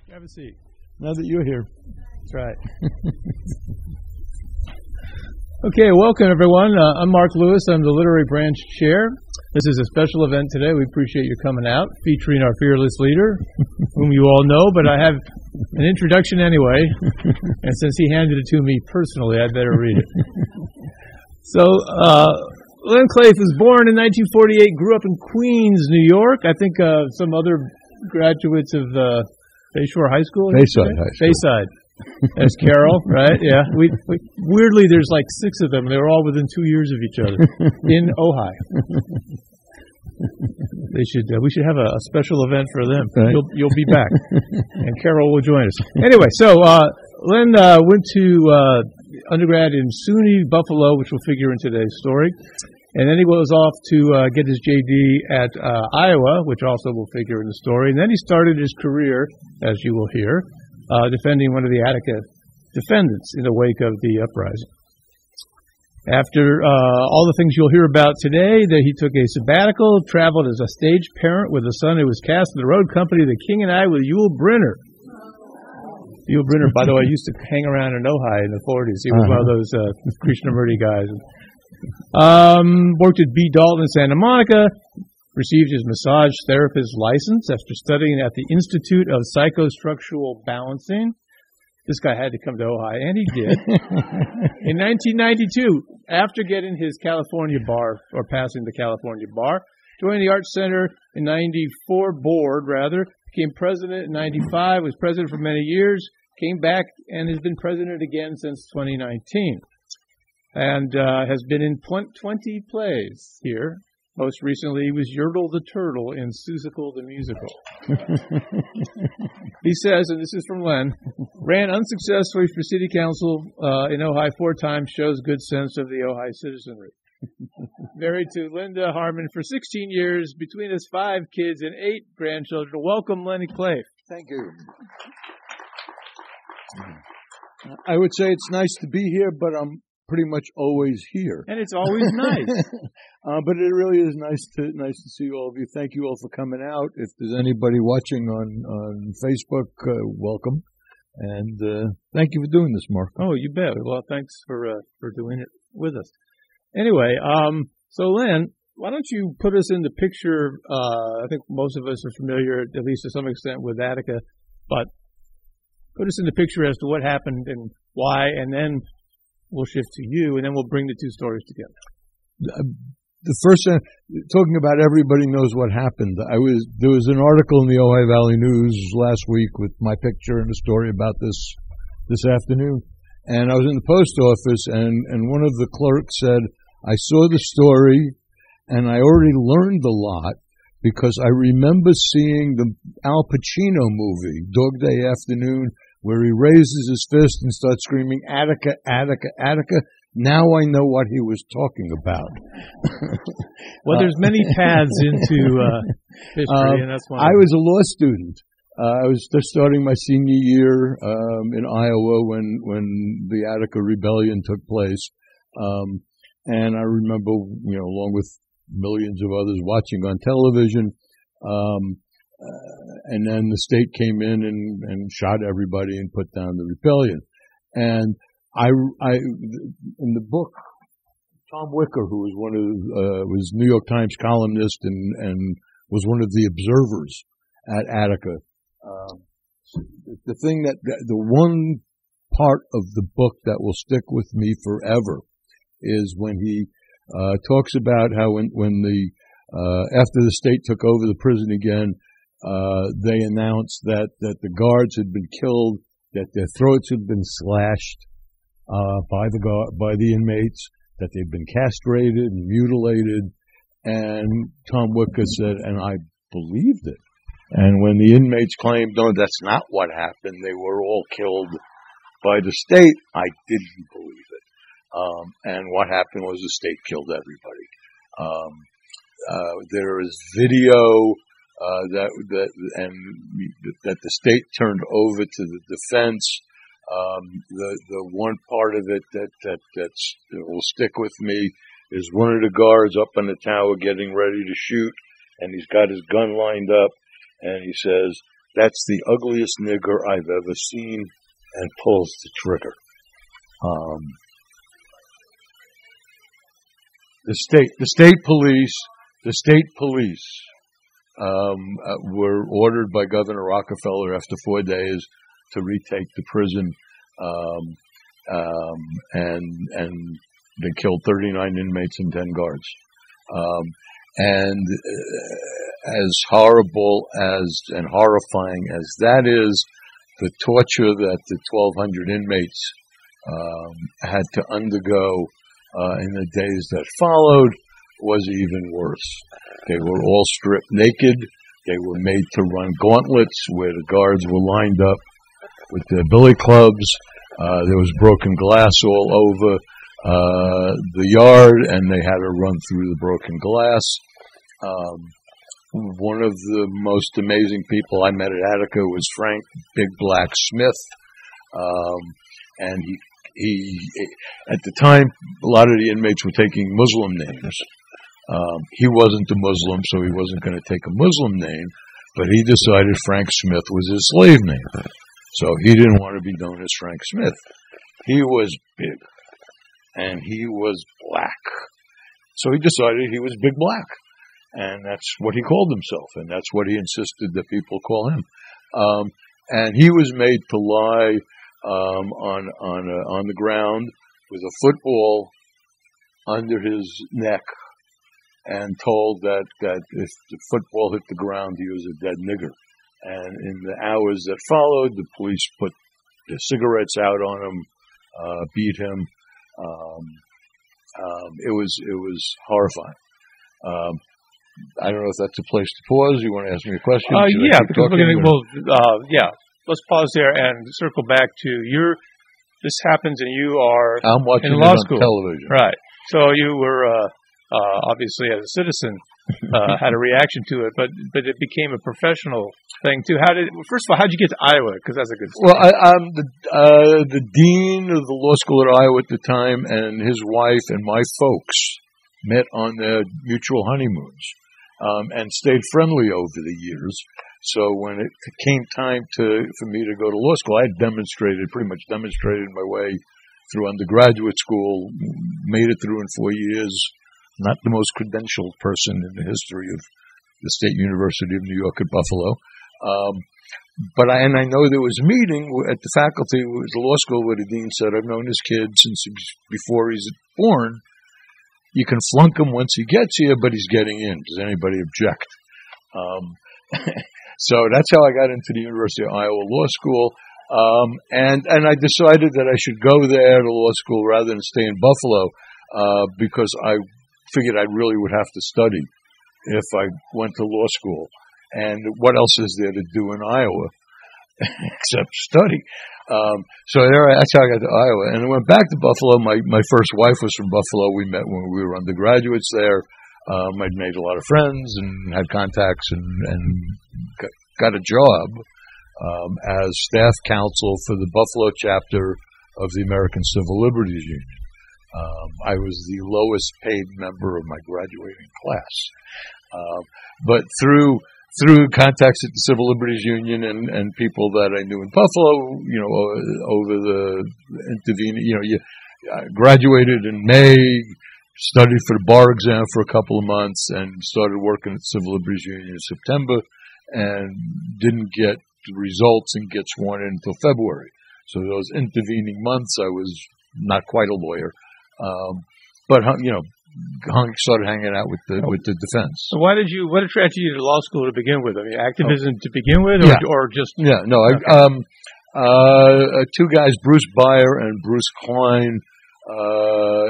Have a seat. Now that you're here. That's right. Okay, welcome everyone. I'm Mark Lewis. I'm the Literary Branch Chair. This is a special event today. We appreciate you coming out, featuring our fearless leader, whom you all know, but I have an introduction anyway, and since he handed it to me personally, I'd better read it. So, Len Klaif was born in 1948, grew up in Queens, New York. I think some other graduates of Bayshore High School? Bayside High School. Bayside. There's Carol, right? Yeah. We weirdly, there's like 6 of them. They were all within 2 years of each other in Ojai. We should have a special event for them. Right. You'll be back, and Carol will join us. Anyway, so Len went to undergrad in SUNY Buffalo, which will figure in today's story, and then he was off to get his JD at Iowa, which also will figure in the story. And then he started his career, as you will hear, defending one of the Attica defendants in the wake of the uprising. After all the things you'll hear about today, that he took a sabbatical, traveled as a stage parent with a son who was cast in the road company The King and I with Yul Brynner. Yul Brynner, by the way, used to hang around in Ojai in the 40s. He was one of those Krishnamurti guys. Worked at B. Dalton in Santa Monica. Received his massage therapist license after studying at the Institute of Psychostructural Balancing. This guy had to come to Ojai, and he did. In 1992, after getting his California bar, or passing the California bar, joined the Arts Center in 94 board, rather, became president in 95, was president for many years, came back and has been president again since 2019. And has been in 20 plays here. Most recently, he was Yertle the Turtle in Seussical the Musical. He says, and this is from Len, ran unsuccessfully for city council in Ojai 4 times, shows good sense of the Ojai citizenry. Married to Linda Harmon for 16 years, between us 5 kids and 8 grandchildren. Welcome, Len Klaif. Thank you. I would say it's nice to be here, but I'm pretty much always here. And it's always nice. But it really is nice to see all of you. Thank you all for coming out. If there's anybody watching on Facebook, welcome. And thank you for doing this, Mark. Oh, you bet. Well, thanks for doing it with us. Anyway, so Len, why don't you put us in the picture? I think most of us are familiar, at least to some extent, with Attica, but put us in the picture as to what happened and why, and then we'll shift to you, and then we'll bring the 2 stories together. The first thing, talking about everybody knows what happened. There was an article in the Ojai Valley News last week with my picture and a story about this afternoon. And I was in the post office, and one of the clerks said, I saw the story, and I already learned a lot, because I remember seeing the Al Pacino movie, Dog Day Afternoon, where he raises his fist and starts screaming, Attica, Attica, Attica. Now I know what he was talking about. Well, there's many paths into history, and that's one. I was a law student. I was just starting my senior year in Iowa when the Attica Rebellion took place. And I remember, along with millions of others watching on television, and then the state came in and shot everybody and put down the rebellion. And I in the book, Tom Wicker, who was was New York Times columnist and was one of the observers at Attica. The one part of the book that will stick with me forever is when he talks about how when the after the state took over the prison again, they announced that the guards had been killed, that their throats had been slashed by the inmates, that they'd been castrated and mutilated. And Tom Wicker said, and I believed it. And when the inmates claimed, no, that's not what happened, they were all killed by the state, I didn't believe it. And what happened was the state killed everybody. There is video that the state turned over to the defense. The one part of it that will stick with me is one of the guards up on the tower getting ready to shoot, and he's got his gun lined up, and he says, That's the ugliest nigger I've ever seen, and pulls the trigger. The state police were ordered by Governor Rockefeller after 4 days to retake the prison, and they killed 39 inmates and 10 guards. And as horrible and horrifying as that is, the torture that the 1,200 inmates had to undergo in the days that followed was even worse. They were all stripped naked. They were made to run gauntlets where the guards were lined up with their billy clubs. There was broken glass all over the yard, and they had to run through the broken glass. One of the most amazing people I met at Attica was Frank Big Black Smith, and he at the time, a lot of the inmates were taking Muslim names. He wasn't a Muslim, so he wasn't going to take a Muslim name, but he decided Frank Smith was his slave name. So he didn't want to be known as Frank Smith. He was big, and he was black. So he decided he was Big Black, and that's what he called himself, and that's what he insisted that people call him. And he was made to lie on the ground with a football under his neck, and told that if the football hit the ground, he was a dead nigger. And in the hours that followed, the police put their cigarettes out on him, beat him. It was horrifying. I don't know if that's a place to pause. You want to ask me a question? Yeah, because we're going to, let's pause there and circle back to this happens and you are I'm watching in law it on school. television. Right. So you were, obviously as a citizen, had a reaction to it, but it became a professional thing too. First of all, how'd you get to Iowa? Because that's a good story. Well, I'm the dean of the law school at Iowa at the time, and his wife and my folks met on their mutual honeymoons, and stayed friendly over the years. So when it came time for me to go to law school, I had pretty much demonstrated my way through undergraduate school, made it through in 4 years. Not the most credentialed person in the history of the State University of New York at Buffalo. But I know there was a meeting at the faculty, at the law school, where the dean said, I've known this kid since before he's born. You can flunk him once he gets here, but he's getting in. Does anybody object? So that's how I got into the University of Iowa Law School. And I decided that I should go there to law school rather than stay in Buffalo, because I figured I really would have to study if I went to law school. And what else is there to do in Iowa except study? So that's how I got to Iowa. And I went back to Buffalo. My first wife was from Buffalo. We met when we were undergraduates there. I'd made a lot of friends and had contacts and got a job as staff counsel for the Buffalo chapter of the American Civil Liberties Union. I was the lowest paid member of my graduating class. But through contacts at the Civil Liberties Union and people that I knew in Buffalo, over the intervening, I graduated in May, studied for the bar exam for a couple of months, and started working at the Civil Liberties Union in September, and didn't get the results and get sworn in until February. So those intervening months, I was not quite a lawyer. But started hanging out with the defense. So what attracted you to law school to begin with? I mean, activism to begin with, or just two guys, Bruce Beyer and Bruce Klein,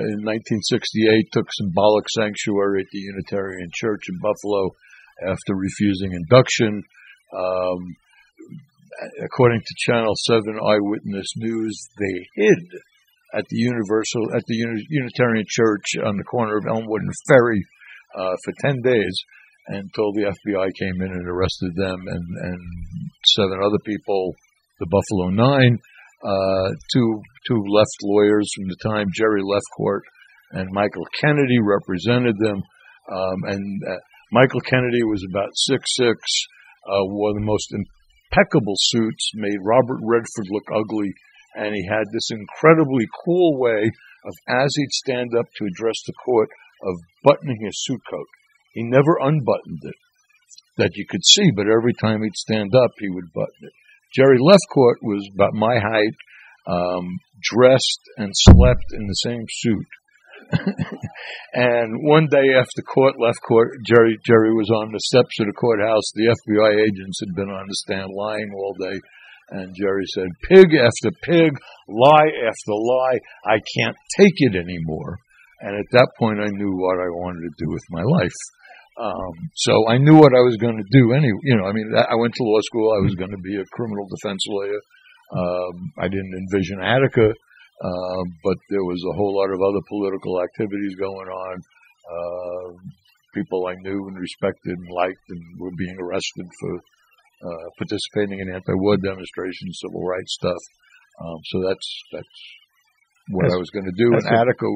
in 1968 took symbolic sanctuary at the Unitarian Church in Buffalo after refusing induction. According to Channel 7 Eyewitness News, they hid at the Unitarian Church on the corner of Elmwood and Ferry for 10 days until the FBI came in and arrested them and 7 other people, the Buffalo 9, two left lawyers from the time, Jerry Lefcourt and Michael Kennedy, represented them. Michael Kennedy was about 6'6", wore the most impeccable suits made Robert Redford look ugly, and he had this incredibly cool way of, as he'd stand up to address the court, of buttoning his suit coat. He never unbuttoned it, that you could see, but every time he'd stand up, he would button it. Jerry Lefcourt was about my height, dressed and slept in the same suit. And one day after court left court, Jerry was on the steps of the courthouse. The FBI agents had been on the stand lying all day. And Jerry said, "Pig after pig, lie after lie, I can't take it anymore." And at that point, I knew what I wanted to do with my life. So I knew what I was going to do anyway. I went to law school. I was going to be a criminal defense lawyer. I didn't envision Attica, but there was a whole lot of other political activities going on. People I knew and respected and liked and were being arrested for participating in anti-war demonstrations, civil rights stuff. So that's what I was going to do. And Attica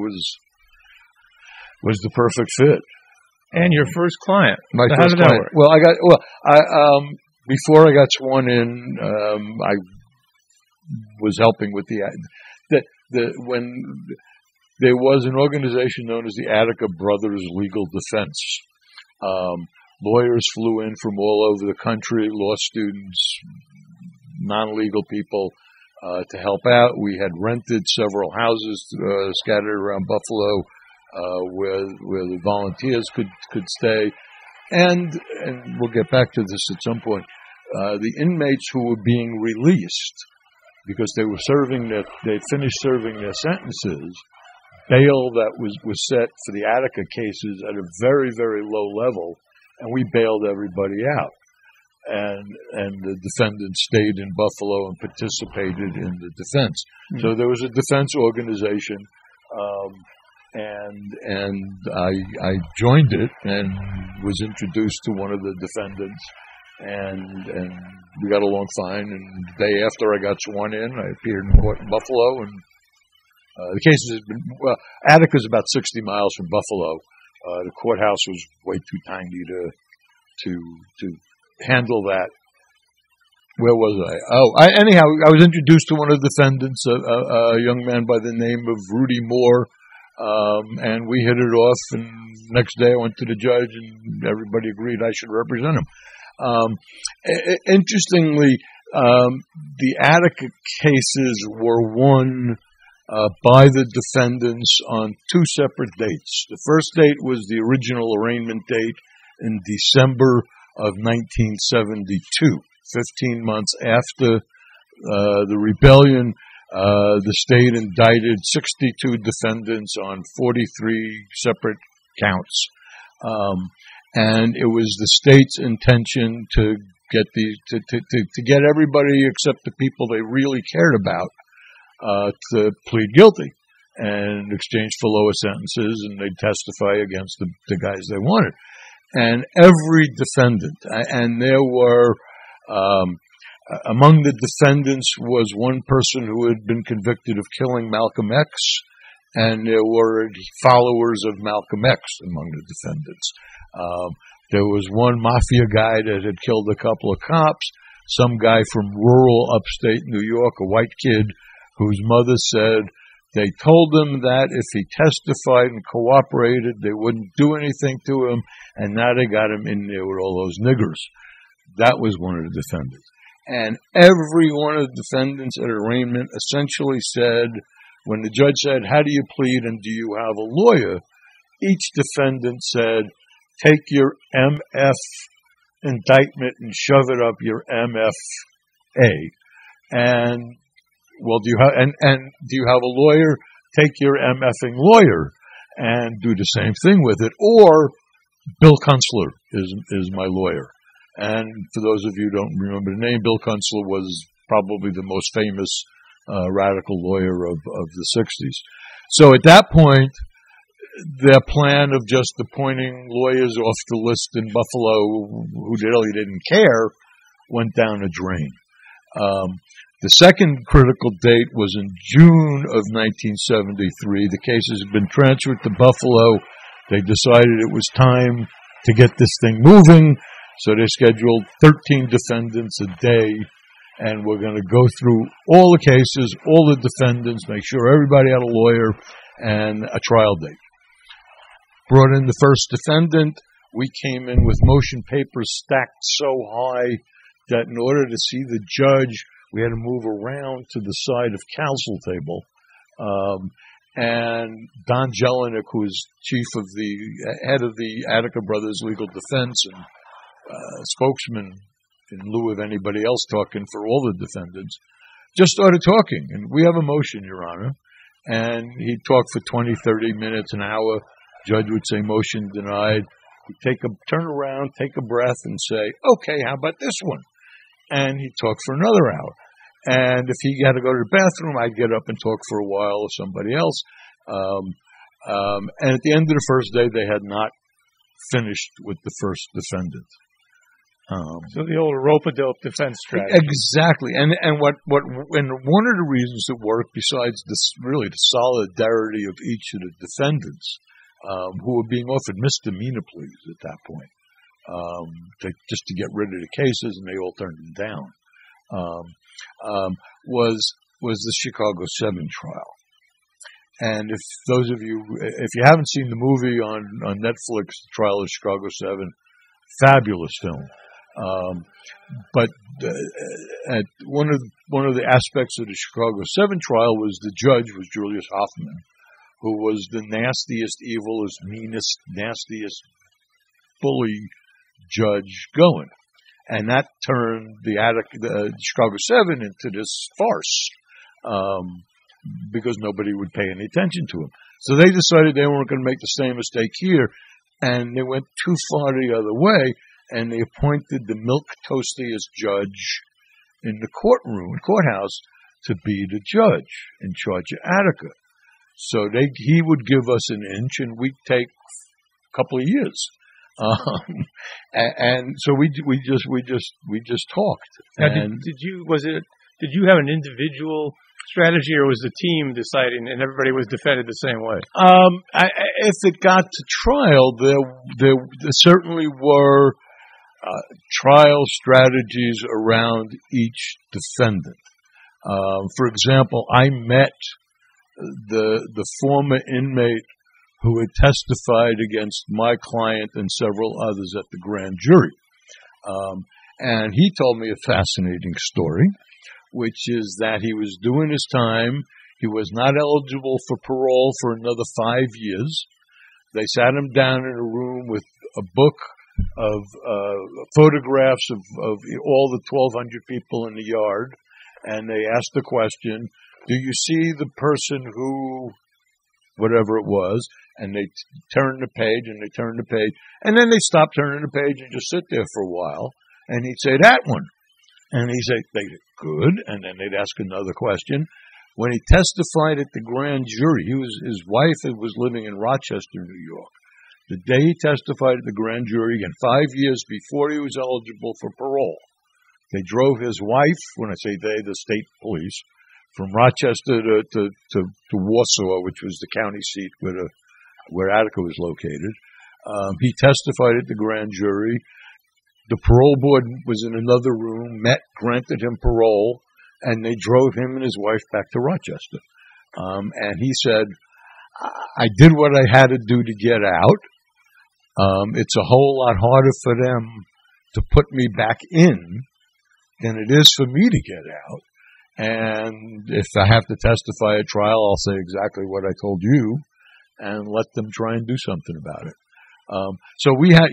was the perfect fit. And your first client. My so first how did client. that work? Before I got sworn in, I was helping with when there was an organization known as the Attica Brothers Legal Defense. Lawyers flew in from all over the country, law students, non-legal people, to help out. We had rented several houses scattered around Buffalo, where the volunteers could stay, and we'll get back to this at some point. The inmates who were being released because they finished serving their sentences, bail that was set for the Attica cases at a very, very low level, and we bailed everybody out. And the defendants stayed in Buffalo and participated in the defense. Mm-hmm. So there was a defense organization. And I joined it and was introduced to one of the defendants, and we got along fine. And the day after I got sworn in, I appeared in court in Buffalo, and the case has been, Attica's about 60 miles from Buffalo. The courthouse was way too tiny to handle that. Where was I? Anyhow, I was introduced to one of the defendants, a young man by the name of Rudy Moore. And we hit it off, and next day I went to the judge, and everybody agreed I should represent him. Interestingly, the Attica cases were won by the defendants on two separate dates. The first date was the original arraignment date in December of 1972, 15 months after the rebellion. The state indicted 62 defendants on 43 separate counts, and it was the state's intention to get to get everybody except the people they really cared about to plead guilty and exchange for lower sentences, and they'd testify against the guys they wanted. And every defendant, and there were. Among the defendants was one person who had been convicted of killing Malcolm X, and there were followers of Malcolm X among the defendants. There was one mafia guy that had killed a couple of cops, some guy from rural upstate New York, a white kid, whose mother said they told him that if he testified and cooperated, they wouldn't do anything to him, and now they got him in there with all those niggers. That was one of the defendants. And every one of the defendants at arraignment essentially said, when the judge said, "How do you plead and do you have a lawyer?" each defendant said, "Take your MF indictment and shove it up your MFA." And, well, do you have a lawyer? Take your MFing lawyer and do the same thing with it. Or Bill Kunstler is my lawyer. And for those of you who don't remember the name, Bill Kunstler was probably the most famous radical lawyer of the 60s. So at that point, their plan of just appointing lawyers off the list in Buffalo who really didn't care went down a drain. The second critical date was in June of 1973. The cases had been transferred to Buffalo. They decided it was time to get this thing moving. So they scheduled 13 defendants a day, and we're going to go through all the cases, all the defendants, make sure everybody had a lawyer, and a trial date. Brought in the first defendant. We came in with motion papers stacked so high that in order to see the judge, we had to move around to the side of counsel table. And Don Jelinek, who is head of the Attica Brothers Legal Defense and spokesman in lieu of anybody else talking for all the defendants, just started talking. And we have a motion, Your Honor. And he'd talk for 20, 30 minutes, an hour. Judge would say, motion denied. He'd turn around, take a breath, and say, okay, how about this one? And he'd talk for another hour. And if he had to go to the bathroom, I'd get up and talk for a while, or somebody else. And at the end of the first day, they had not finished with the first defendant. So the old rope-a-dope defense strategy. Exactly. And one of the reasons it worked, besides really the solidarity of each of the defendants, who were being offered misdemeanor pleas at that point, just to get rid of the cases, and they all turned them down, was the Chicago 7 trial. And if you haven't seen the movie on Netflix, The Trial of Chicago 7, fabulous film. But one of the aspects of the Chicago 7 trial was the judge was Julius Hoffman, who was the nastiest, evilest, meanest, nastiest bully judge going. And that turned the Chicago 7 into this farce, because nobody would pay any attention to him. So they decided they weren't going to make the same mistake here, and they went too far the other way, and they appointed the milquetoastiest judge in the courthouse, to be the judge in charge of Attica. So he would give us an inch, and we'd take a couple of years. And so we just talked. Now, did you have an individual strategy, or was the team deciding, and everybody was defended the same way? If it got to trial, there certainly were trial strategies around each defendant. For example, I met the former inmate who had testified against my client and several others at the grand jury. And he told me a fascinating story, which is that he was doing his time. He was not eligible for parole for another 5 years. They sat him down in a room with a book of photographs of all the 1,200 people in the yard, and they asked the question, do you see the person who, whatever it was, and they turned the page, and they turned the page, and then they stopped turning the page and just sit there for a while, and he'd say, that one. And he'd say, good, and then they'd ask another question. When he testified at the grand jury, his wife was living in Rochester, New York. The day he testified at the grand jury, again, 5 years before he was eligible for parole, they drove his wife, when I say they, the state police, from Rochester to Warsaw, which was the county seat where Attica was located. He testified at the grand jury. The parole board was in another room, granted him parole, and they drove him and his wife back to Rochester. And he said, I did what I had to do to get out. It's a whole lot harder for them to put me back in than it is for me to get out. And if I have to testify at trial, I'll say exactly what I told you and let them try and do something about it. So we had,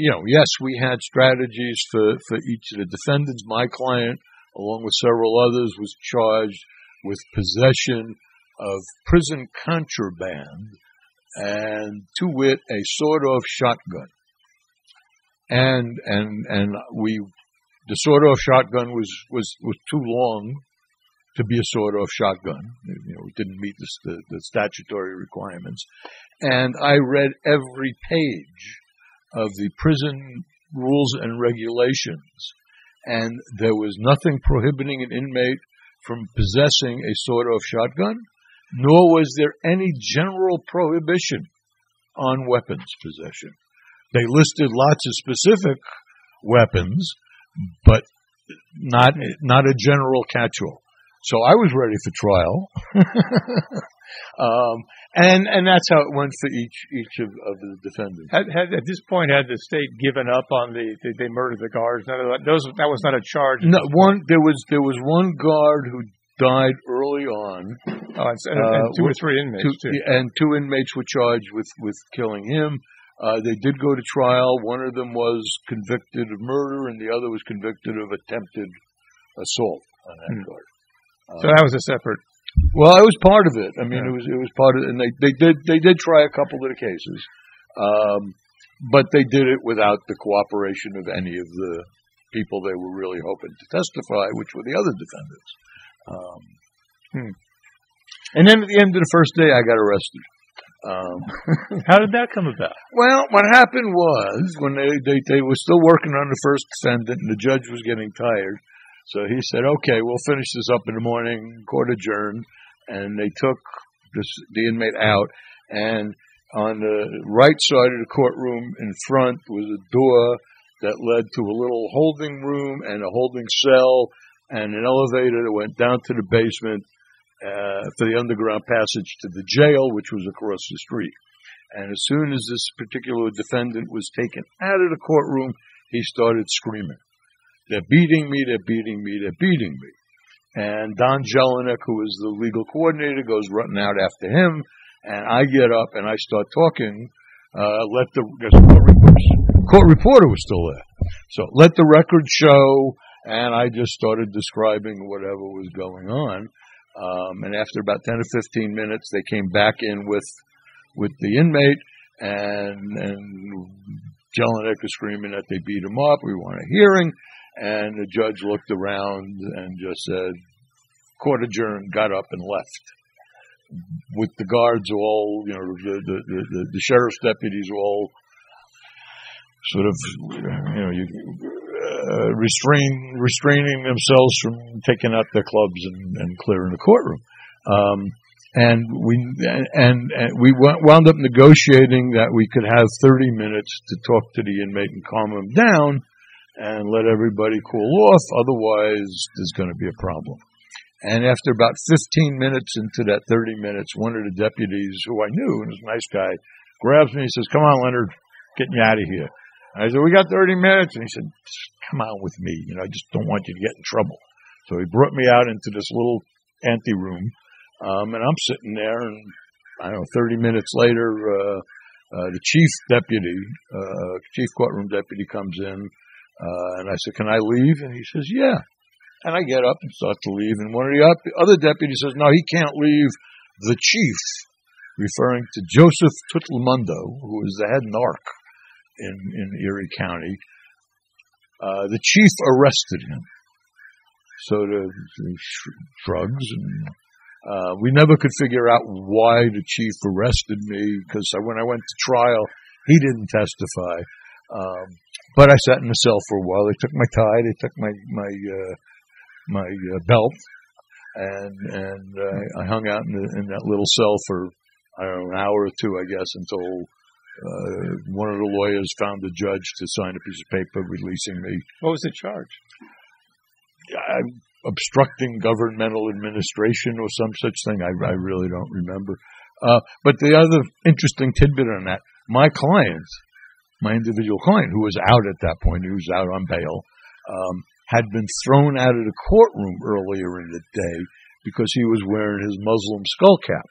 we had strategies for each of the defendants. My client, along with several others, was charged with possession of prison contraband, and to wit, a sawed-off shotgun. And the sawed-off shotgun was too long to be a sawed-off shotgun. It didn't meet the statutory requirements. And I read every page of the prison rules and regulations, and there was nothing prohibiting an inmate from possessing a sawed-off shotgun, nor was there any general prohibition on weapons possession. They listed lots of specific weapons, but not a general catch-all. So I was ready for trial. And that's how it went for each of the defendants. At this point, had the state given up on they murdered the guards? None of that was not a charge. No, there was one guard who died early on. And 2 or 3 inmates too. And 2 inmates were charged with killing him. They did go to trial. One of them was convicted of murder, and the other was convicted of attempted assault on that guard. So that was a separate. Well, it was part of it. I mean, it was part of it, and they did try a couple of the cases, but they did it without the cooperation of any of the people they were really hoping to testify, which were the other defendants. And then at the end of the first day, I got arrested. How did that come about? Well, what happened was when they were still working on the first defendant, and the judge was getting tired. So he said, okay, we'll finish this up in the morning, court adjourned, and they took the inmate out, and on the right side of the courtroom in front was a door that led to a little holding room and a holding cell and an elevator that went down to the basement for the underground passage to the jail, which was across the street. And as soon as this particular defendant was taken out of the courtroom, he started screaming. They're beating me, they're beating me, they're beating me. And Don Jelinek, who is the legal coordinator, goes running out after him, and I get up and I start talking. Court reporter was still there. So let the record show, and I just started describing whatever was going on. And after about 10 or 15 minutes, they came back in with the inmate, and Jelinek was screaming that they beat him up. We want a hearing. And the judge looked around and just said, court adjourned, got up and left. With the guards all, the sheriff's deputies all sort of, restraining themselves from taking out their clubs and clearing the courtroom. And we wound up negotiating that we could have 30 minutes to talk to the inmate and calm him down and let everybody cool off. Otherwise, there's going to be a problem. And after about 15 minutes into that 30 minutes, one of the deputies, who I knew, and was a nice guy, grabs me and says, come on, Leonard, getting you out of here. And I said, we got 30 minutes. And he said, come on with me. I just don't want you to get in trouble. So he brought me out into this little anteroom. And I'm sitting there, and I don't know, 30 minutes later, the chief courtroom deputy comes in. And I said, can I leave? And he says, yeah. And I get up and start to leave. And one of the other deputies says, no, he can't leave. The chief, referring to Joseph Tutlemundo, who is the head narc in Erie County, the chief arrested him. So the shrugs. And we never could figure out why the chief arrested me, because when I went to trial, he didn't testify. But I sat in the cell for a while. They took my tie, they took my belt, and I hung out in that little cell for, I don't know, an hour or two, I guess, until one of the lawyers found the judge to sign a piece of paper releasing me. What was the charge? Obstructing governmental administration or some such thing. I really don't remember. But the other interesting tidbit on that, my client, my individual client, who was out at that point, who was out on bail, had been thrown out of the courtroom earlier in the day because he was wearing his Muslim skull cap.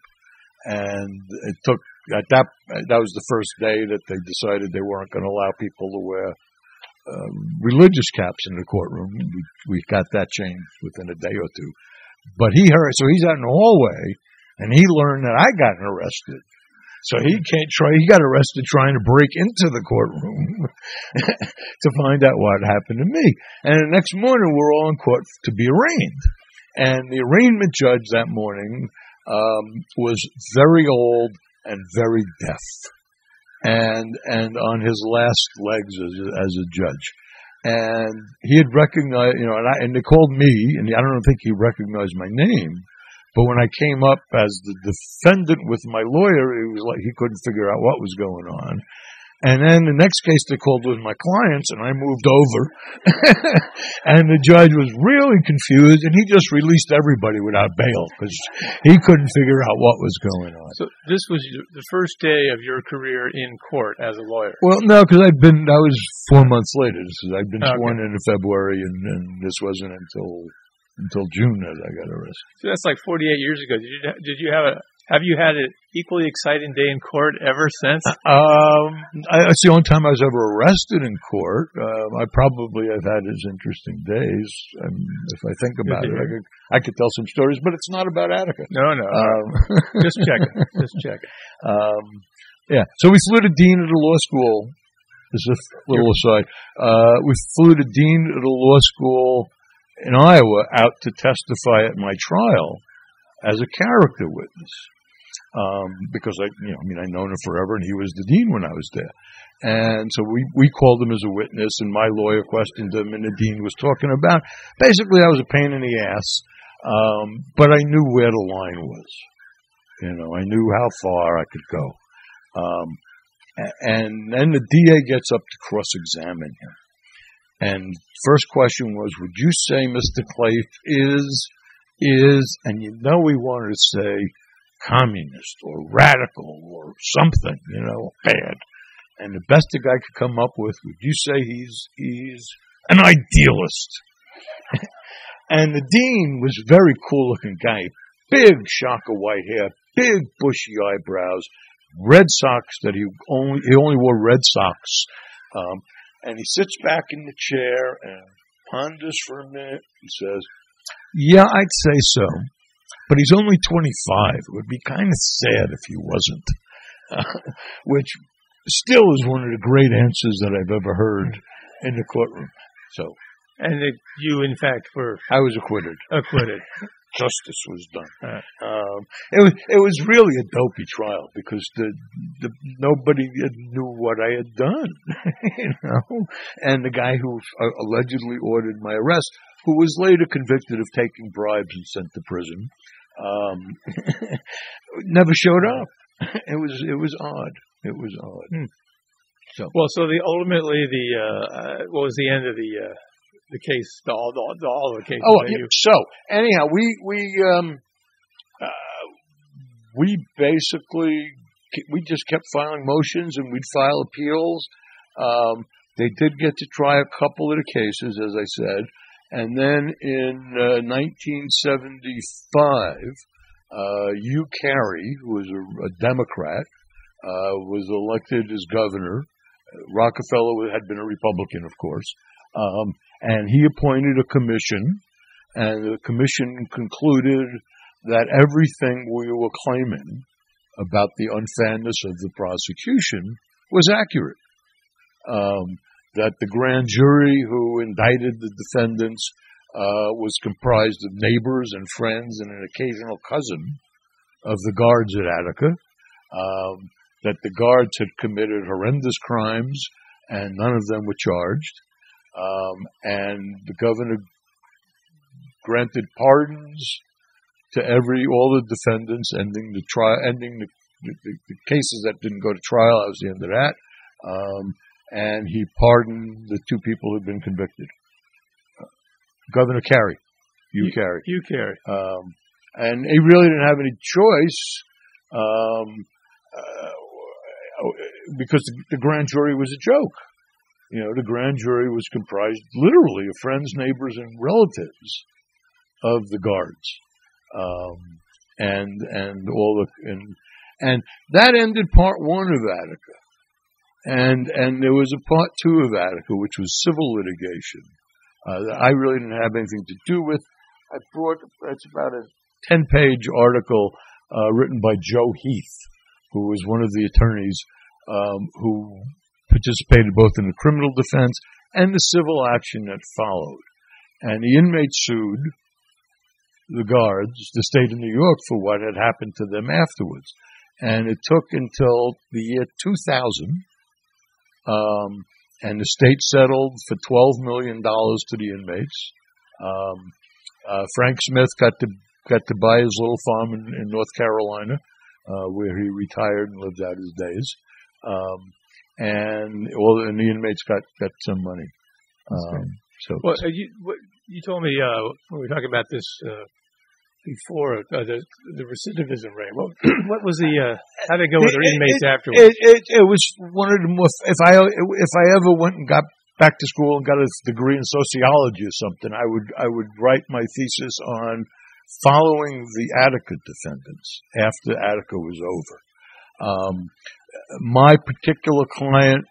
And it took, that was the first day that they decided they weren't going to allow people to wear religious caps in the courtroom. We got that changed within a day or two. But he heard, so he's out in the hallway, and he learned that I got arrested. So he got arrested trying to break into the courtroom to find out what happened to me. And the next morning, we're all in court to be arraigned. And the arraignment judge that morning was very old and very deaf, and on his last legs as a judge. And he had recognized, and they called me, and I don't think he recognized my name. But when I came up as the defendant with my lawyer, it was like he couldn't figure out what was going on. And then the next case they called was my client's, and I moved over. And the judge was really confused, and he just released everybody without bail because he couldn't figure out what was going on. So this was the first day of your career in court as a lawyer? Well, no, because that was 4 months later. I'd been sworn in February, and this wasn't until June that I got arrested. So that's like 48 years ago. Have you had an equally exciting day in court ever since? That's the only time I was ever arrested in court. I probably have had as interesting days. If I think about it, I could tell some stories, but it's not about Attica. No. Just checking. Yeah. So we flew to Dean at a law school. This is a little aside. We flew to Dean at a law school in Iowa out to testify at my trial as a character witness. Because I'd known him forever, and he was the dean when I was there. And so we called him as a witness, and my lawyer questioned him, and the dean was talking about, basically I was a pain in the ass, but I knew where the line was. I knew how far I could go. And then the DA gets up to cross-examine him. And first question was, would you say Mr. Klaif is, and he wanted to say communist or radical or something, bad. And the best the guy could come up with, would you say he's an idealist? And the dean was a very cool looking guy, big shock of white hair, big bushy eyebrows, red socks that he only wore red socks. And he sits back in the chair and ponders for a minute. He says, yeah, I'd say so. But he's only 25. It would be kind of sad if he wasn't. Which still is one of the great answers that I've ever heard in the courtroom. So, and you, in fact, I was acquitted. Justice was done. It was really a dopey trial because nobody knew what I had done, And the guy who allegedly ordered my arrest, who was later convicted of taking bribes and sent to prison, never showed up. It was odd. It was odd. So ultimately what was the end of the case? All the cases. So anyhow, we basically just kept filing motions, and we'd file appeals. They did get to try a couple of the cases, as I said. And then in 1975, Hugh Carey, who was a Democrat, was elected as governor. Rockefeller had been a Republican, of course. And he appointed a commission, and the commission concluded that everything we were claiming about the unfairness of the prosecution was accurate. That the grand jury who indicted the defendants was comprised of neighbors and friends and an occasional cousin of the guards at Attica, that the guards had committed horrendous crimes and none of them were charged, and the governor granted pardons to all the defendants, ending the cases that didn't go to trial. That was the end of that. And he pardoned the two people who'd been convicted. Governor Carey. Hugh Carey. And he really didn't have any choice, because the grand jury was a joke. The grand jury was comprised literally of friends, neighbors, and relatives of the guards. And that ended part one of Attica. And there was a part two of Attica, which was civil litigation, that I really didn't have anything to do with. It's about a 10-page article written by Joe Heath, who was one of the attorneys who participated both in the criminal defense and the civil action that followed. And the inmates sued the guards, the state of New York, for what had happened to them afterwards. And it took until the year 2000, and the state settled for $12 million to the inmates. Frank Smith got to buy his little farm in North Carolina, where he retired and lived out his days. and the inmates got some money. Well, you told me when we were talking about this before the recidivism rate. What was how did it go with the inmates afterwards? It was one of the more. If I ever went and got back to school and got a degree in sociology or something, I would write my thesis on following the Attica defendants after Attica was over. My particular client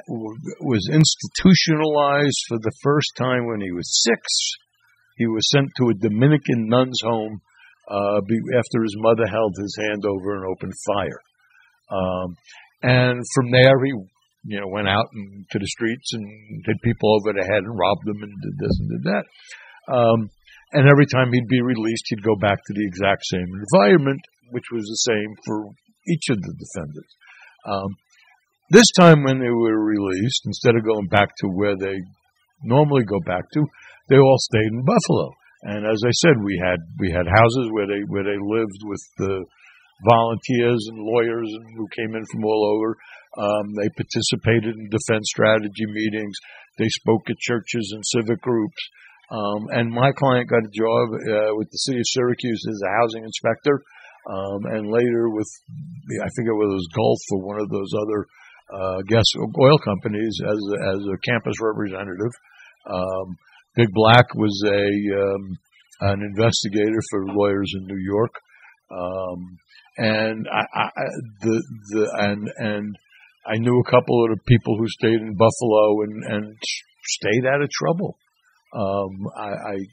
was institutionalized for the first time when he was 6. He was sent to a Dominican nun's home after his mother held his hand over an open fire. And from there, he went out to the streets and hit people over the head and robbed them and did this and did that. And every time he'd be released, he'd go back to the exact same environment, which was the same for each of the defendants. This time when they were released, instead of going back to where they normally go back to, they all stayed in Buffalo. And as I said, we had houses where they lived with the volunteers and lawyers who came in from all over. They participated in defense strategy meetings. They spoke at churches and civic groups. And my client got a job with the city of Syracuse as a housing inspector, and later with, I forget whether it was Gulf or one of those other gas oil companies as a campus representative. Big Black was an investigator for lawyers in New York, and I knew a couple of the people who stayed in Buffalo and stayed out of trouble. I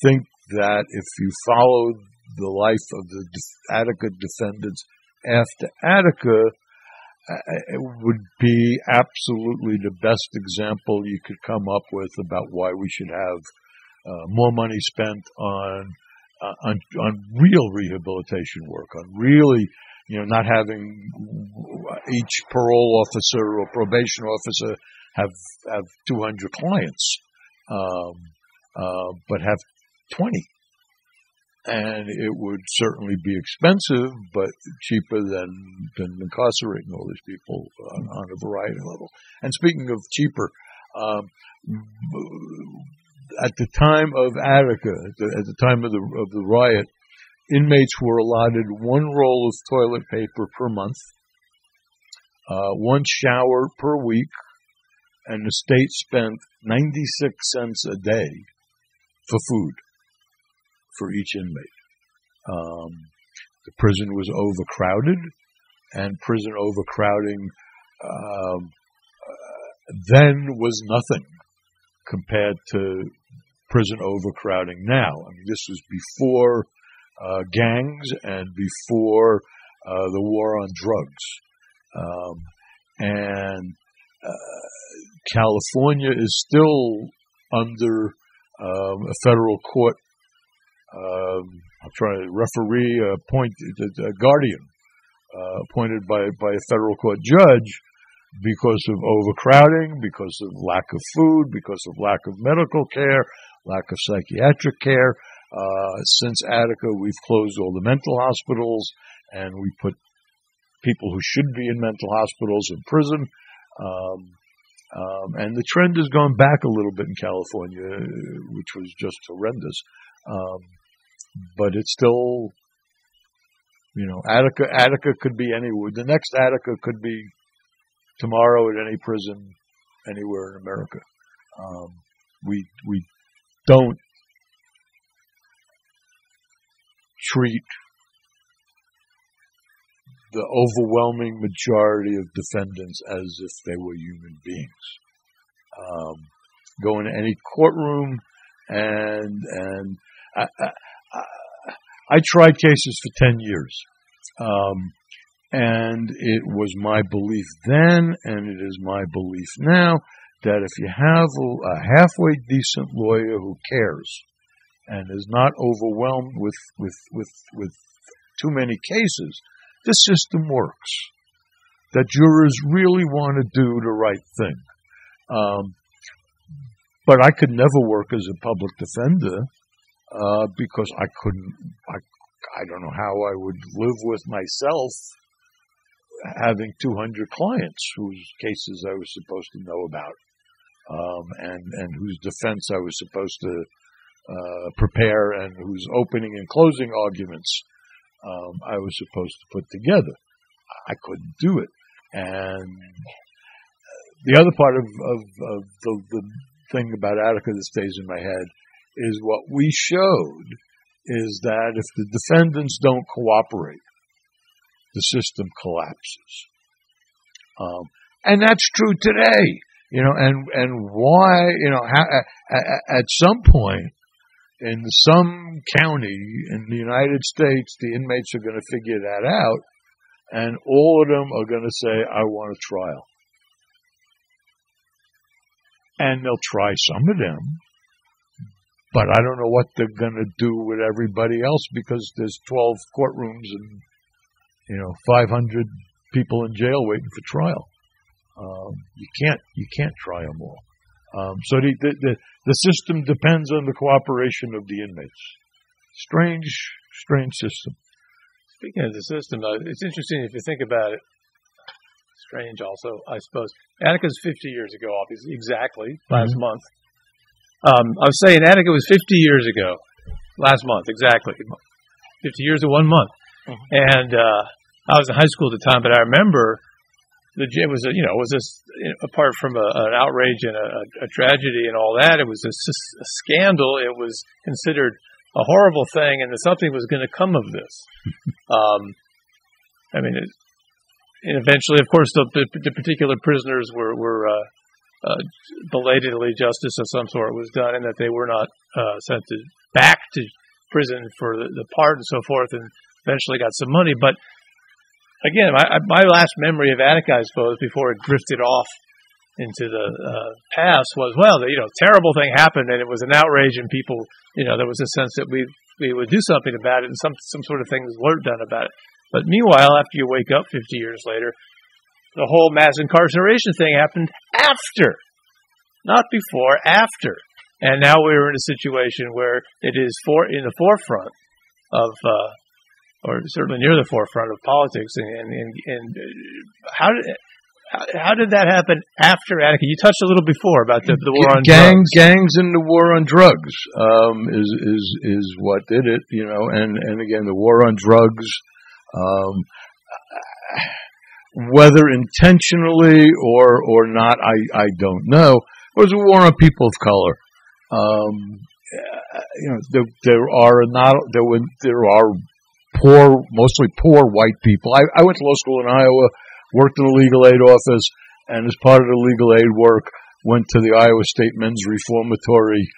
think that if you follow the life of the Attica defendants after Attica, it would be absolutely the best example you could come up with about why we should have more money spent on real rehabilitation work, on really, not having each parole officer or probation officer have 200 clients, but have 20. And it would certainly be expensive, but cheaper than incarcerating all these people on a variety level. And speaking of cheaper, at the time of Attica, at the time of the riot, inmates were allotted one roll of toilet paper per month, one shower per week, and the state spent 96 cents a day for food for each inmate. The prison was overcrowded, and prison overcrowding then was nothing compared to prison overcrowding now. I mean, this was before gangs and before the war on drugs. And California is still under a federal court. I'm trying to referee, a guardian appointed by a federal court judge because of overcrowding, because of lack of food, because of lack of medical care, lack of psychiatric care. Since Attica, we've closed all the mental hospitals, and we put people who should be in mental hospitals in prison. And the trend has gone back a little bit in California, which was just horrendous. But it's still, Attica could be anywhere. The next Attica could be tomorrow at any prison anywhere in America. We don't treat the overwhelming majority of defendants as if they were human beings. Go into any courtroom, and I tried cases for 10 years. And it was my belief then, and it is my belief now, that if you have a halfway decent lawyer who cares and is not overwhelmed with too many cases, the system works. That jurors really want to do the right thing. But I could never work as a public defender because I don't know how I would live with myself having 200 clients whose cases I was supposed to know about, and whose defense I was supposed to prepare, and whose opening and closing arguments I was supposed to put together. I couldn't do it. And the other part of the thing about Attica that stays in my head is what we showed is that if the defendants don't cooperate, the system collapses. And that's true today, and why, at some point in some county in the United States, the inmates are going to figure that out, and all of them are going to say, I want a trial. And they'll try some of them, but I don't know what they're going to do with everybody else, because there's 12 courtrooms and 500 people in jail waiting for trial. You can't try them all. So the system depends on the cooperation of the inmates. Strange system. Speaking of the system, it's interesting if you think about it. Strange also, I suppose. Attica's 50 years ago, obviously, exactly, last month. I was saying Attica was 50 years ago, last month, exactly. 50 years of 1 month. And I was in high school at the time, but I remember it was apart from an outrage and a tragedy and all that, it was a scandal. It was considered a horrible thing, and that something was going to come of this. And eventually, of course, the particular prisoners were belatedly justice of some sort was done, and that they were not sent back to prison for the part and so forth, and eventually got some money. But again, my last memory of Attica, I suppose, before it drifted off into the past, was, terrible thing happened, and it was an outrage, and people, there was a sense that we would do something about it, and some sort of things were done about it. But meanwhile, after you wake up 50 years later, the whole mass incarceration thing happened after, not before, after. And now we're in a situation where it is in the forefront of, or certainly near the forefront of politics. And how did that happen after Attica? You touched a little before about the war on drugs. Gangs and the war on drugs is what did it, and again, the war on drugs, whether intentionally or not, I don't know. It was a war on people of color. There are poor, mostly poor white people. I went to law school in Iowa, worked in the legal aid office, and as part of the legal aid work, went to the Iowa State Men's Reformatory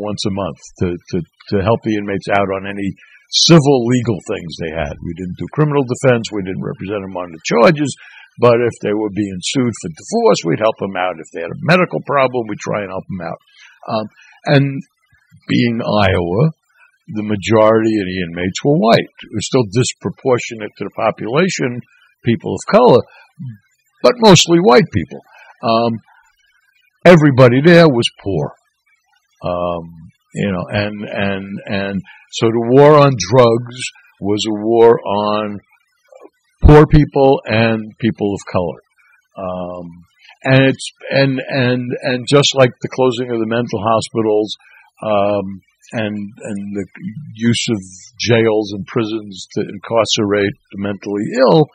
once a month to help the inmates out on any civil legal things they had. We didn't do criminal defense. We didn't represent them on the charges. But if they were being sued for divorce, we'd help them out. If they had a medical problem, we'd try and help them out. And being Iowa, the majority of the inmates were white. It was still disproportionate to the population, people of color, but mostly white people. Everybody there was poor. And so the war on drugs was a war on poor people and people of color. And just like the closing of the mental hospitals, and the use of jails and prisons to incarcerate the mentally ill,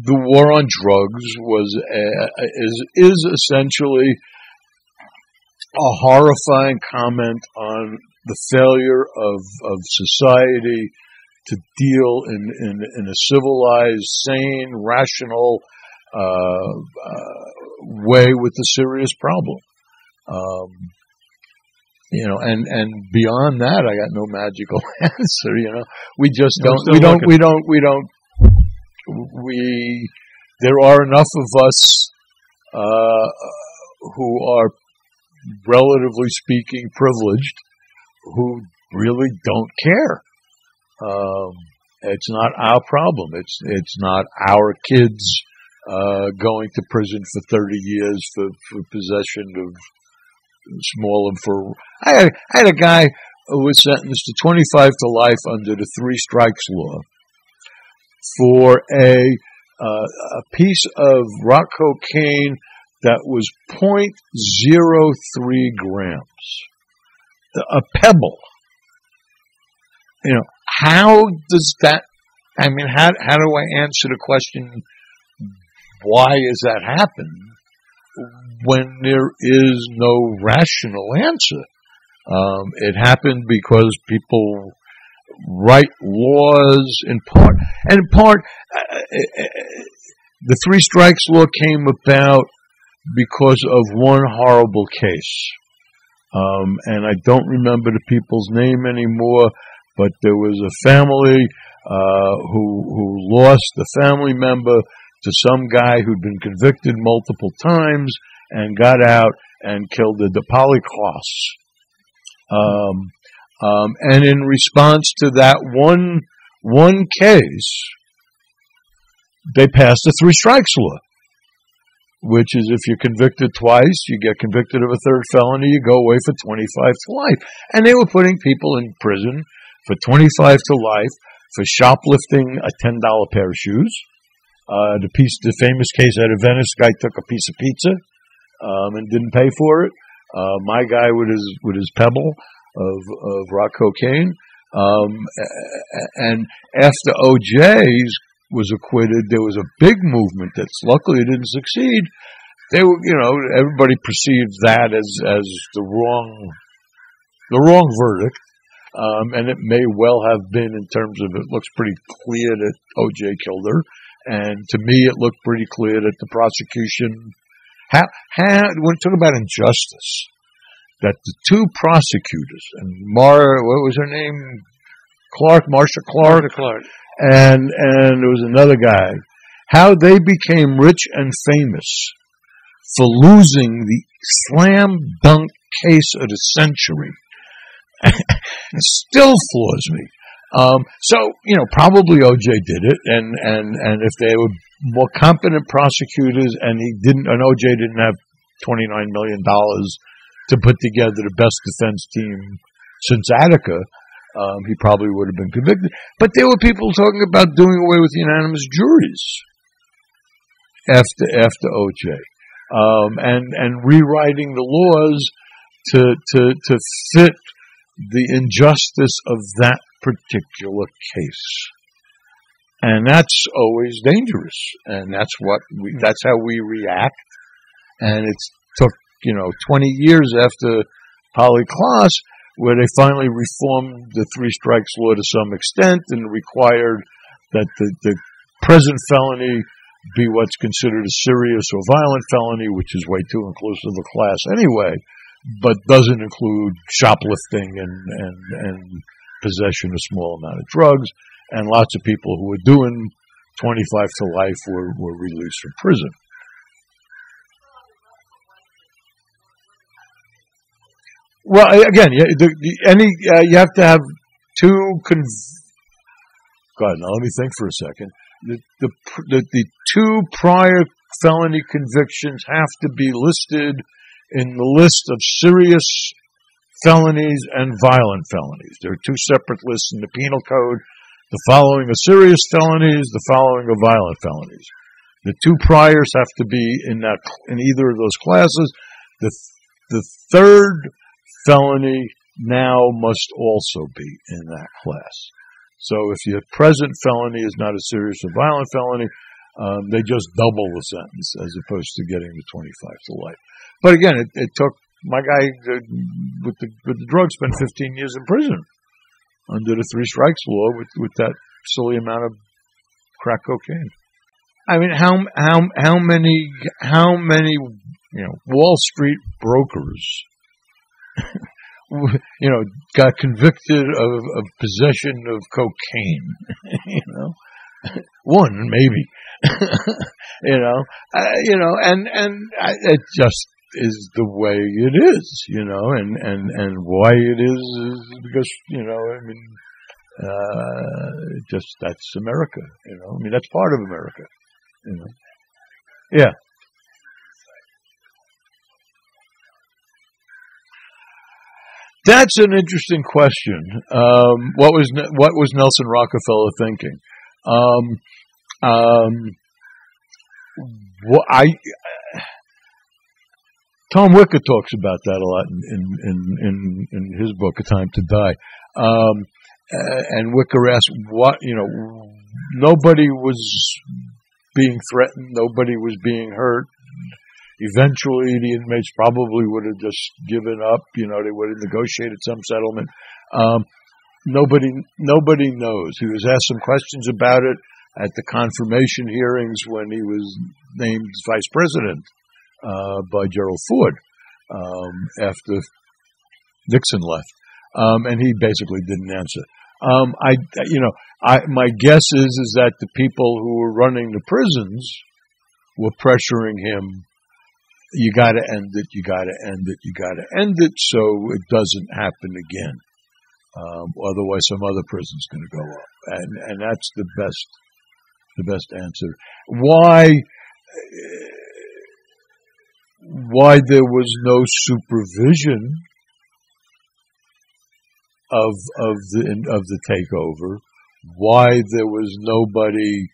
the war on drugs is essentially a horrifying comment on the failure of society to deal in a civilized, sane, rational way with the serious problem. And beyond that, I got no magical answer. There are enough of us who are, relatively speaking, privileged, who really don't care. It's not our problem. It's not our kids going to prison for 30 years for possession of small and for. I had a guy who was sentenced to 25 to life under the 3 strikes law for a a piece of rock cocaine that was 0.03 grams. A pebble. How does that, how do I answer the question, why has that happened, when there is no rational answer? It happened because people write laws in part, the three strikes law came about because of one horrible case. And I don't remember the people's name anymore, but there was a family who lost a family member to some guy who'd been convicted multiple times and got out and killed the Polyclaus. And in response to that one case, they passed the three strikes law, which is if you're convicted twice, you get convicted of a third felony, you go away for 25 to life. And they were putting people in prison for 25 to life for shoplifting a $10 pair of shoes. The famous case out of Venice, guy took a piece of pizza and didn't pay for it. My guy with his pebble of rock cocaine. And after O.J.'s was acquitted, there was a big movement that luckily didn't succeed. They were, everybody perceived that as the wrong verdict. And it may well have been, in terms of, it looks pretty clear that O.J. killed her. And to me, it looked pretty clear that the prosecution when talk about injustice, that the two prosecutors, and what was her name? Marsha Clark. And there was another guy, how they became rich and famous for losing the slam dunk case of the century. It still floors me. So, probably O.J. did it, and if they were more competent prosecutors and O.J. didn't have $29 million to put together the best defense team since Attica, he probably would have been convicted. But there were people talking about doing away with unanimous juries after O.J. And rewriting the laws to fit the injustice of that particular case. And that's always dangerous. And that's how we react. And it took, 20 years after Polyclaus, where they finally reformed the three strikes law to some extent and required that the present felony be what's considered a serious or violent felony, which is way too inclusive of the class anyway, but doesn't include shoplifting and possession of a small amount of drugs. And lots of people who were doing 25 to life were released from prison. Well, again, you have to have two. God, now let me think for a second. The two prior felony convictions have to be listed in the list of serious felonies and violent felonies. There are two separate lists in the penal code. The following are serious felonies, the following are violent felonies. The two priors have to be in either of those classes. The third felony now must also be in that class. So if your present felony is not a serious or violent felony, they just double the sentence as opposed to getting the 25 to life. But again, it took my guy with the drugs spent 15 years in prison under the three strikes law with that silly amount of crack cocaine. I mean, how many Wall Street brokers got convicted of possession of cocaine? One maybe. And it just is the way it is, and why it is because, just that's America, that's part of America, Yeah. That's an interesting question. What was Nelson Rockefeller thinking? Tom Wicker talks about that a lot in his book, A Time to Die. And Wicker asks, nobody was being threatened, nobody was being hurt. Eventually, the inmates probably would have just given up. They would have negotiated some settlement. Nobody knows. He was asked some questions about it at the confirmation hearings when he was named vice president by Gerald Ford after Nixon left, and he basically didn't answer. My guess is that the people who were running the prisons were pressuring him. You got to end it. You got to end it. You got to end it, so it doesn't happen again. Otherwise, some other prison's going to go up, and that's the best answer. Why there was no supervision of the takeover? Why there was nobody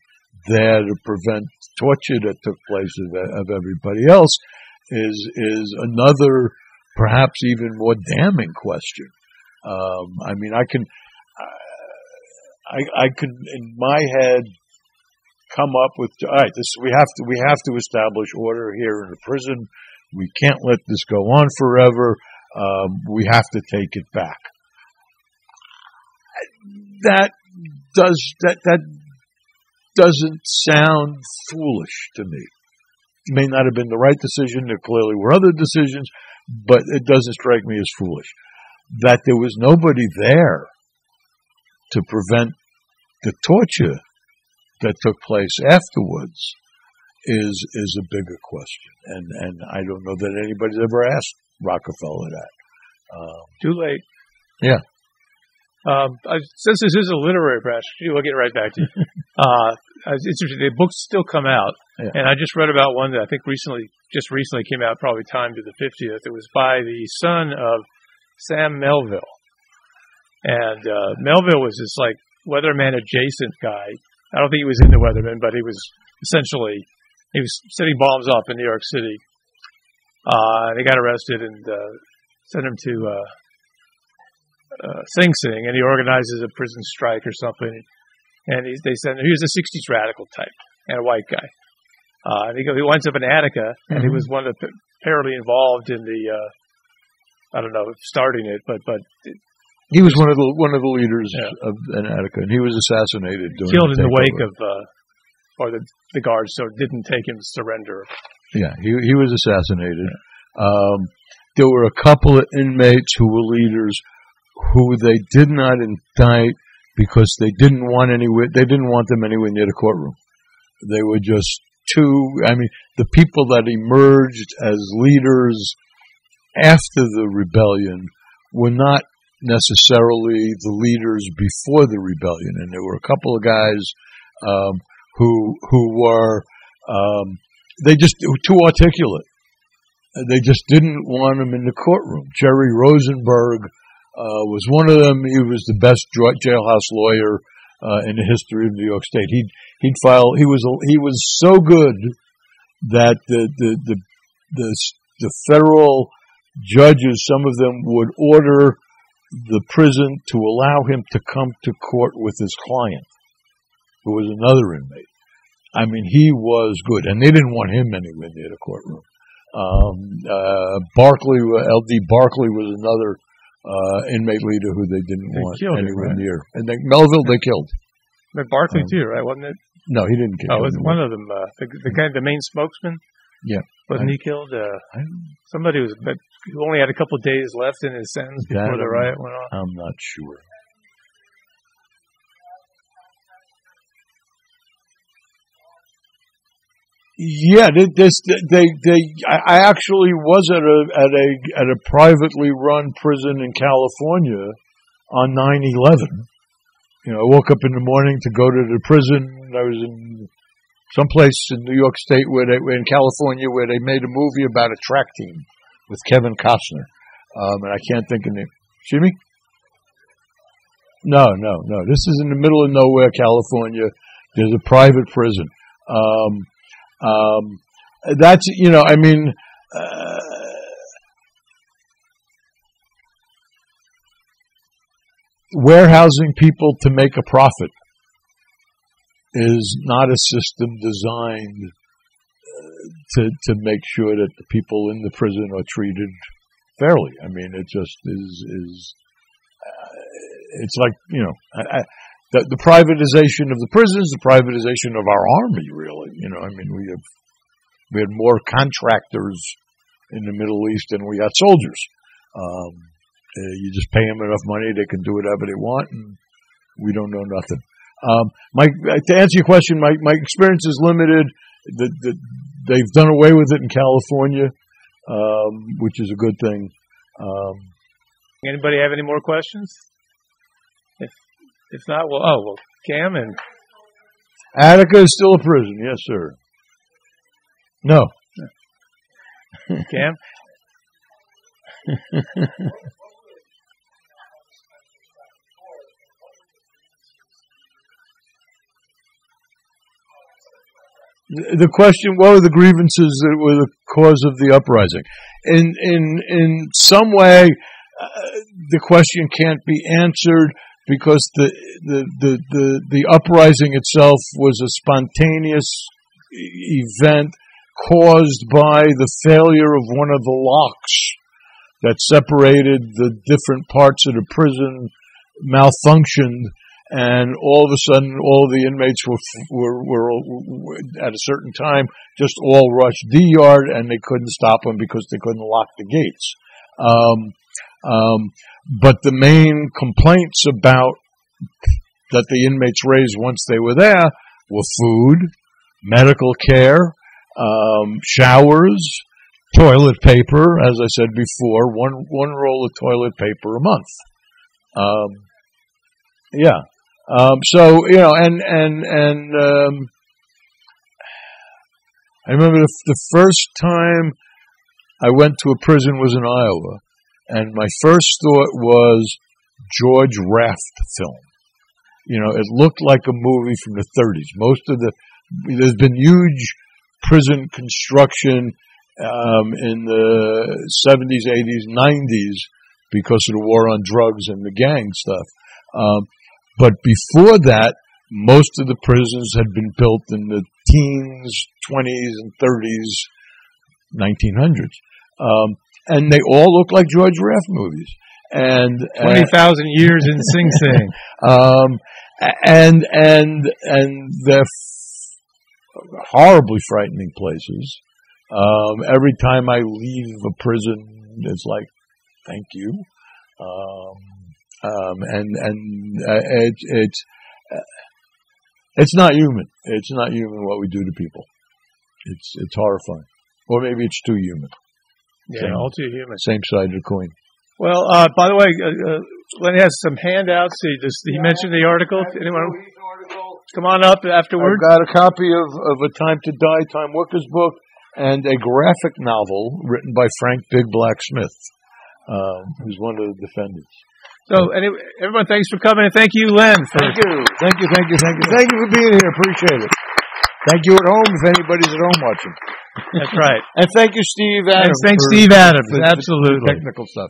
there to prevent torture that took place of everybody else is another, perhaps even more damning question. I can in my head come up with, all right, we have to establish order here in the prison. We can't let this go on forever. We have to take it back. That doesn't sound foolish to me. It may not have been the right decision. There clearly were other decisions, but it doesn't strike me as foolish. That there was nobody there to prevent the torture that took place afterwards is a bigger question. And I don't know that anybody's ever asked Rockefeller that. Too late. Yeah. Since this is a literary press, we'll get right back to you. It's interesting. The books still come out, and I just read about one that I think recently came out, probably timed to the 50th. It was by the son of Sam Melville, and Melville was this like weatherman adjacent guy. I don't think he was into weathermen, but he was setting bombs up in New York City. They got arrested and sent him to Sing Sing, and he organizes a prison strike or something. And they said he was a 60s radical type and a white guy. And he winds up in Attica, and he was one of the apparently involved in the starting it, but he was one of the leaders of Attica, and he was assassinated. Killed in the wake of the guards, so it didn't take him to surrender. Yeah, he was assassinated. There were a couple of inmates who were leaders who they did not indict because they didn't want them anywhere near the courtroom. They were just the people that emerged as leaders after the rebellion were not necessarily the leaders before the rebellion, and there were a couple of guys who were they were too articulate. They just didn't want them in the courtroom. Jerry Rosenberg was one of them. He was the best jailhouse lawyer in the history of New York State. He'd file. He was so good that the federal judges, some of them would order the prison to allow him to come to court with his client, who was another inmate. I mean, he was good, and they didn't want him anywhere near the courtroom. Barkley, L.D. Barkley was another inmate leader who they didn't want anywhere near. And Melville, they killed. But Barkley too, right? Wasn't it? No, he didn't kill. Oh, it was one of them. The guy, the main spokesman. Yeah, wasn't he killed? Somebody who only had a couple of days left in his sentence before the riot went on. I'm not sure. Yeah, I actually was at a privately run prison in California on 9/11. I woke up in the morning to go to the prison. I was in someplace in New York State in California where they made a movie about a track team with Kevin Costner, and I can't think of the name. Excuse me? No. This is in the middle of nowhere, California. There's a private prison. That's, I mean, warehousing people to make a profit is not a system designed to make sure that the people in the prison are treated fairly. I mean, it just is it's like, the privatization of the prisons, the privatization of our army, really. I mean, we had more contractors in the Middle East than we had soldiers. You just pay them enough money, they can do whatever they want, and we don't know nothing. To answer your question, my experience is limited. They've done away with it in California, which is a good thing. Anybody have any more questions? If not, well, Cam and Attica is still a prison, yes, sir. No. Cam? The question, what were the grievances that were the cause of the uprising? In some way, the question can't be answered because the uprising itself was a spontaneous event caused by the failure of one of the locks that separated the different parts of the prison malfunctioned. And all of a sudden, all the inmates were at a certain time just all rushed D-yard, and they couldn't stop them because they couldn't lock the gates. But the main complaints about that the inmates raised once they were there were food, medical care, showers, toilet paper. As I said before, one roll of toilet paper a month. Yeah. So, I remember the first time I went to a prison was in Iowa, and my first thought was George Raft film. It looked like a movie from the 30s. There's been huge prison construction in the 70s, 80s, 90s because of the war on drugs and the gang stuff. But before that, most of the prisons had been built in the teens, 20s, and 30s, 1900s. And they all look like George Raft movies. And 20,000 years in Sing Sing. And they're horribly frightening places. Every time I leave a prison, it's like, thank you. It's not human. It's not human what we do to people. It's horrifying. Or maybe it's too human. Yeah, all too human. Same side of the coin. Well, by the way, Len has some handouts. He mentioned the article. Anyone? Come on up afterwards. I've got a copy of A Time to Die, Time Worker's book, and a graphic novel written by Frank Big Black Smith, who's one of the defendants. So, anyway, everyone, thanks for coming, and thank you, Len. Thank you for being here. Appreciate it. Thank you at home if anybody's at home watching. That's right. And thank you, Steve Adams. Thanks, Steve Adams. Absolutely. For technical stuff.